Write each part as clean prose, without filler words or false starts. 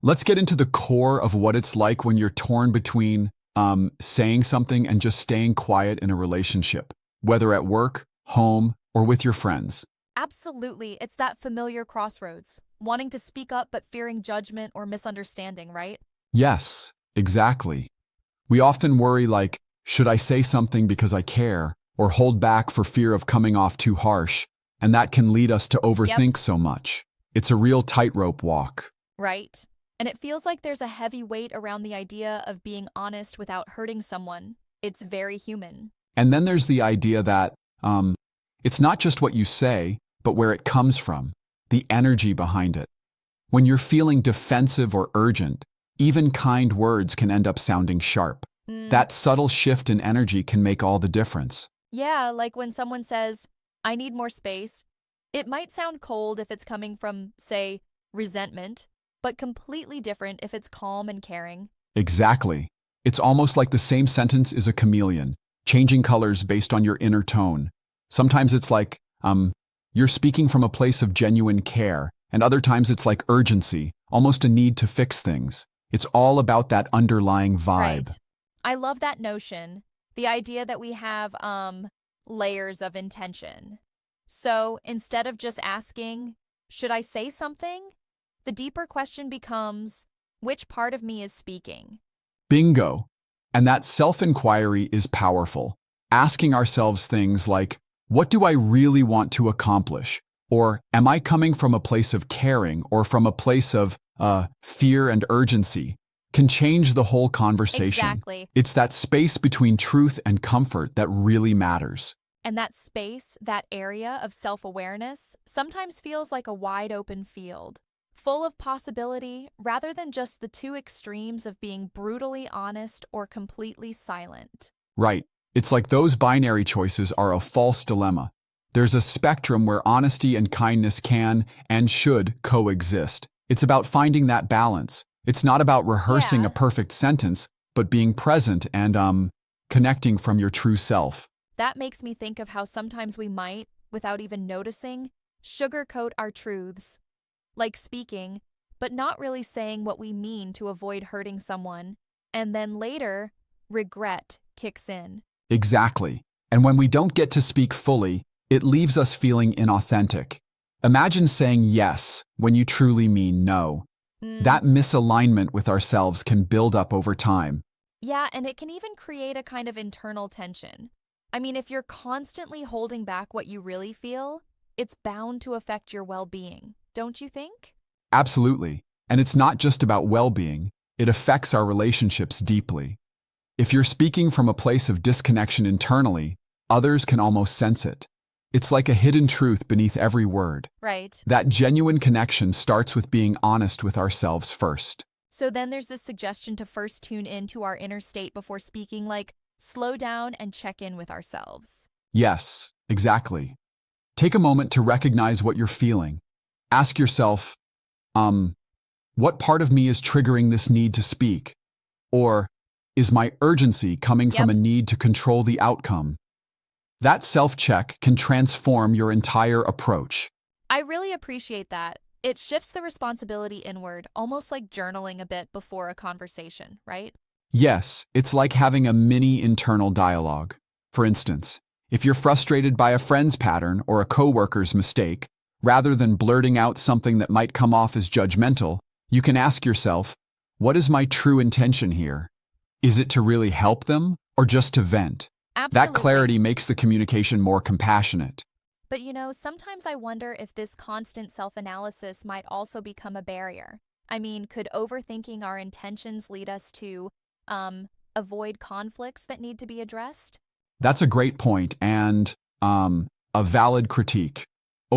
Let's get into the core of what it's like when you're torn between saying something and just staying quiet in a relationship, whether at work, home, or with your friends. Absolutely. It's that familiar crossroads, wanting to speak up but fearing judgment or misunderstanding, right? Yes, exactly. We often worry like, should I say something because I care, or hold back for fear of coming off too harsh, and that can lead us to Yep, overthink so much. It's a real tightrope walk. right. And it feels like there's a heavy weight around the idea of being honest without hurting someone. It's very human. And then there's the idea that it's not just what you say, but where it comes from, the energy behind it. When you're feeling defensive or urgent, even kind words can end up sounding sharp. Mm, That subtle shift in energy can make all the difference. yeah, like when someone says, I need more space, it might sound cold if it's coming from, say, resentment, but completely different if it's calm and caring. Exactly. It's almost like the same sentence is a chameleon, changing colors based on your inner tone. Sometimes it's like, you're speaking from a place of genuine care, and other times it's like urgency, almost a need to fix things. It's all about that underlying Right. vibe. I love that notion. The idea that we have layers of intention. So instead of just asking, should I say something? The deeper question becomes, which part of me is speaking? Bingo. And that self inquiry is powerful. Asking ourselves things like, what do I really want to accomplish? Or am I coming from a place of caring or from a place of fear and urgency? Can change the whole conversation. Exactly. It's that space between truth and comfort that really matters. And that space, that area of self-awareness, sometimes feels like a wide open field, full of possibility rather than just the two extremes of being brutally honest or completely silent. Right. It's like those binary choices are a false dilemma. There's a spectrum where honesty and kindness can and should coexist. It's about finding that balance. It's not about rehearsing a Yeah, perfect sentence, but being present and connecting from your true self. that makes me think of how sometimes we might, without even noticing, sugarcoat our truths, like speaking, but not really saying what we mean to avoid hurting someone, and then later, regret kicks in. Exactly. And when we don't get to speak fully, it leaves us feeling inauthentic. Imagine saying yes when you truly mean no. Mm, That misalignment with ourselves can build up over time. yeah, and it can even create a kind of internal tension. I mean, if you're constantly holding back what you really feel, it's bound to affect your well being, don't you think? Absolutely. And it's not just about well being, it affects our relationships deeply. If you're speaking from a place of disconnection internally, others can almost sense it. It's like a hidden truth beneath every word. Right. That genuine connection starts with being honest with ourselves first. So then there's this suggestion to first tune into our inner state before speaking, like slow down and check in with ourselves. Yes, exactly. Take a moment to recognize what you're feeling. Ask yourself, um, what part of me is triggering this need to speak? Or, is my urgency coming from Yep. a need to control the outcome? That self check can transform your entire approach. I really appreciate that. It shifts the responsibility inward, almost like journaling a bit before a conversation, right? Yes, it's like having a mini internal dialogue. For instance, if you're frustrated by a friend's pattern or a coworker's mistake, rather than blurting out something that might come off as judgmental, you can ask yourself, what is my true intention here? Is it to really help them or just to vent? That Absolutely. clarity makes the communication more compassionate. But sometimes I wonder if this constant self analysis might also become a barrier. I mean, could overthinking our intentions lead us to, avoid conflicts that need to be addressed? That's a great point and a valid critique.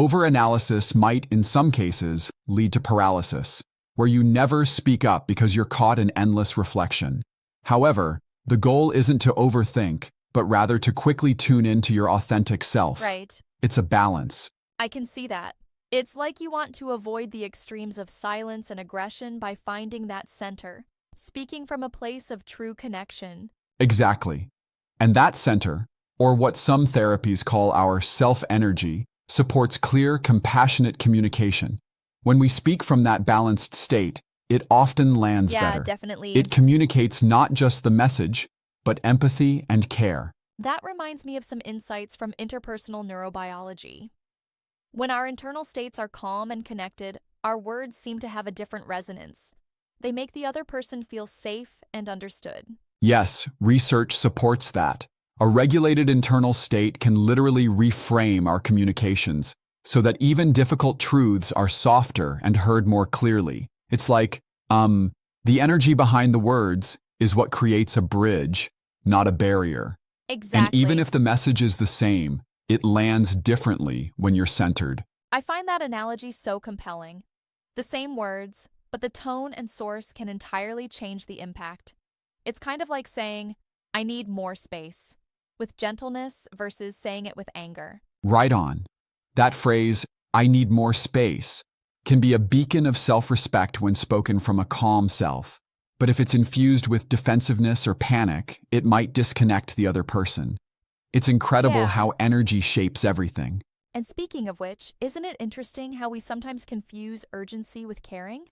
Overanalysis might, in some cases, lead to paralysis, where you never speak up because you're caught in endless reflection. However, the goal isn't to overthink, but rather to quickly tune into your authentic self. Right. It's a balance. I can see that. It's like you want to avoid the extremes of silence and aggression by finding that center, speaking from a place of true connection. Exactly. And that center, or what some therapies call our self energy, supports clear, compassionate communication. When we speak from that balanced state, it often lands Yeah, better. definitely. It communicates not just the message, but empathy and care. That reminds me of some insights from interpersonal neurobiology. When our internal states are calm and connected, our words seem to have a different resonance. They make the other person feel safe and understood. Yes, research supports that. A regulated internal state can literally reframe our communications so that even difficult truths are softer and heard more clearly. It's like, the energy behind the words is what creates a bridge, not a barrier. And even Exactly. if the message is the same, it lands differently when you're centered. I find that analogy so compelling. The same words, but the tone and source can entirely change the impact. It's kind of like saying, I need more space, with gentleness versus saying it with anger. Right on. That phrase, I need more space, can be a beacon of self-respect when spoken from a calm self. But if it's infused with defensiveness or panic, it might disconnect the other person. It's incredible Yeah. how energy shapes everything. And speaking of which, isn't it interesting how we sometimes confuse urgency with caring?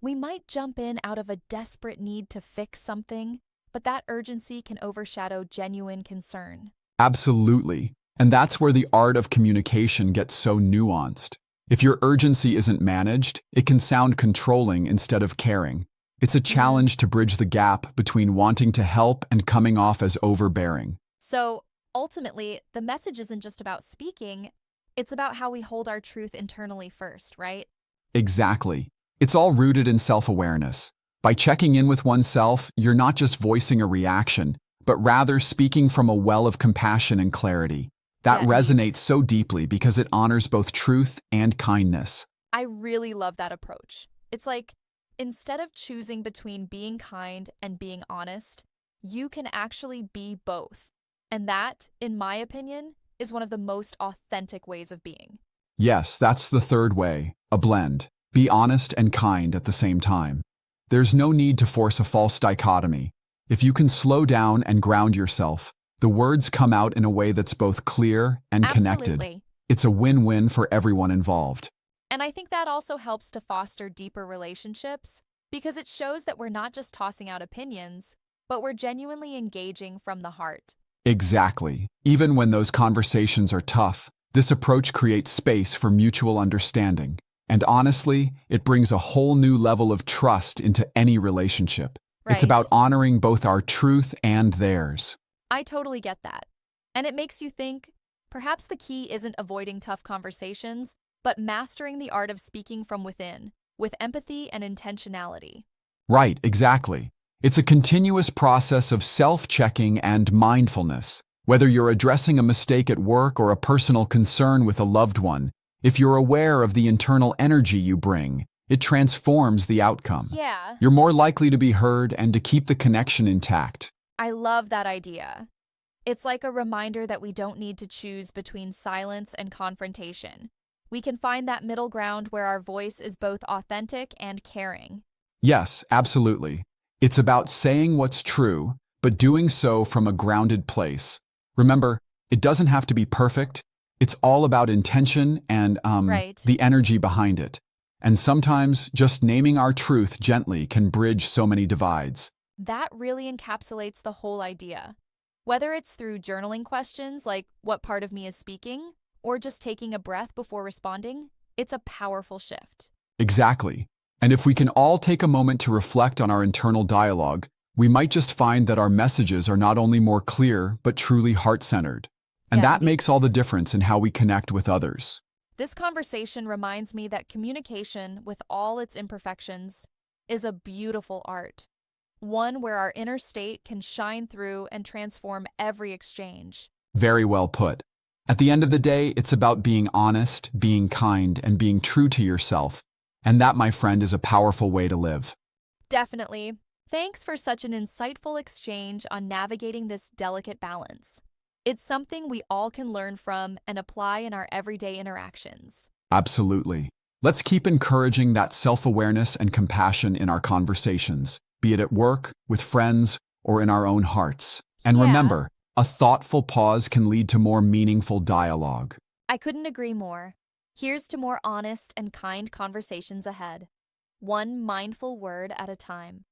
We might jump in out of a desperate need to fix something, but that urgency can overshadow genuine concern. Absolutely. And that's where the art of communication gets so nuanced. If your urgency isn't managed, it can sound controlling instead of caring. It's a challenge to bridge the gap between wanting to help and coming off as overbearing. So, ultimately, the message isn't just about speaking, it's about how we hold our truth internally first, right? Exactly. It's all rooted in self-awareness. By checking in with oneself, you're not just voicing a reaction, but rather speaking from a well of compassion and clarity. That Yeah, resonates so deeply because it honors both truth and kindness. I really love that approach. It's like, instead of choosing between being kind and being honest, you can actually be both. And that, in my opinion, is one of the most authentic ways of being. Yes, that's the third way, a blend. Be honest and kind at the same time. There's no need to force a false dichotomy. If you can slow down and ground yourself, the words come out in a way that's both clear and connected. Absolutely. It's a win-win for everyone involved. And I think that also helps to foster deeper relationships because it shows that we're not just tossing out opinions, but we're genuinely engaging from the heart. Exactly. Even when those conversations are tough, this approach creates space for mutual understanding. And honestly, it brings a whole new level of trust into any relationship. It's Right. about honoring both our truth and theirs. I totally get that. And it makes you think perhaps the key isn't avoiding tough conversations, but mastering the art of speaking from within, with empathy and intentionality. Right, exactly. It's a continuous process of self-checking and mindfulness. Whether you're addressing a mistake at work or a personal concern with a loved one, if you're aware of the internal energy you bring, it transforms the outcome. Yeah, You're more likely to be heard and to keep the connection intact. I love that idea. It's like a reminder that we don't need to choose between silence and confrontation. We can find that middle ground where our voice is both authentic and caring. Yes, absolutely. It's about saying what's true, but doing so from a grounded place. Remember, it doesn't have to be perfect. It's all about intention and Right. the energy behind it. And sometimes just naming our truth gently can bridge so many divides. That really encapsulates the whole idea. Whether it's through journaling questions like, what part of me is speaking, or just taking a breath before responding, it's a powerful shift. Exactly. And if we can all take a moment to reflect on our internal dialogue, we might just find that our messages are not only more clear, but truly heart-centered. And Yeah, that makes all the difference in how we connect with others. This conversation reminds me that communication, with all its imperfections, is a beautiful art. One where our inner state can shine through and transform every exchange. Very well put. At the end of the day, it's about being honest, being kind, and being true to yourself. And that, my friend, is a powerful way to live. Definitely. Thanks for such an insightful exchange on navigating this delicate balance. It's something we all can learn from and apply in our everyday interactions. Absolutely. Let's keep encouraging that self-awareness and compassion in our conversations, be it at work, with friends, or in our own hearts. And Yeah. remember, a thoughtful pause can lead to more meaningful dialogue. I couldn't agree more. Here's to more honest and kind conversations ahead. one mindful word at a time.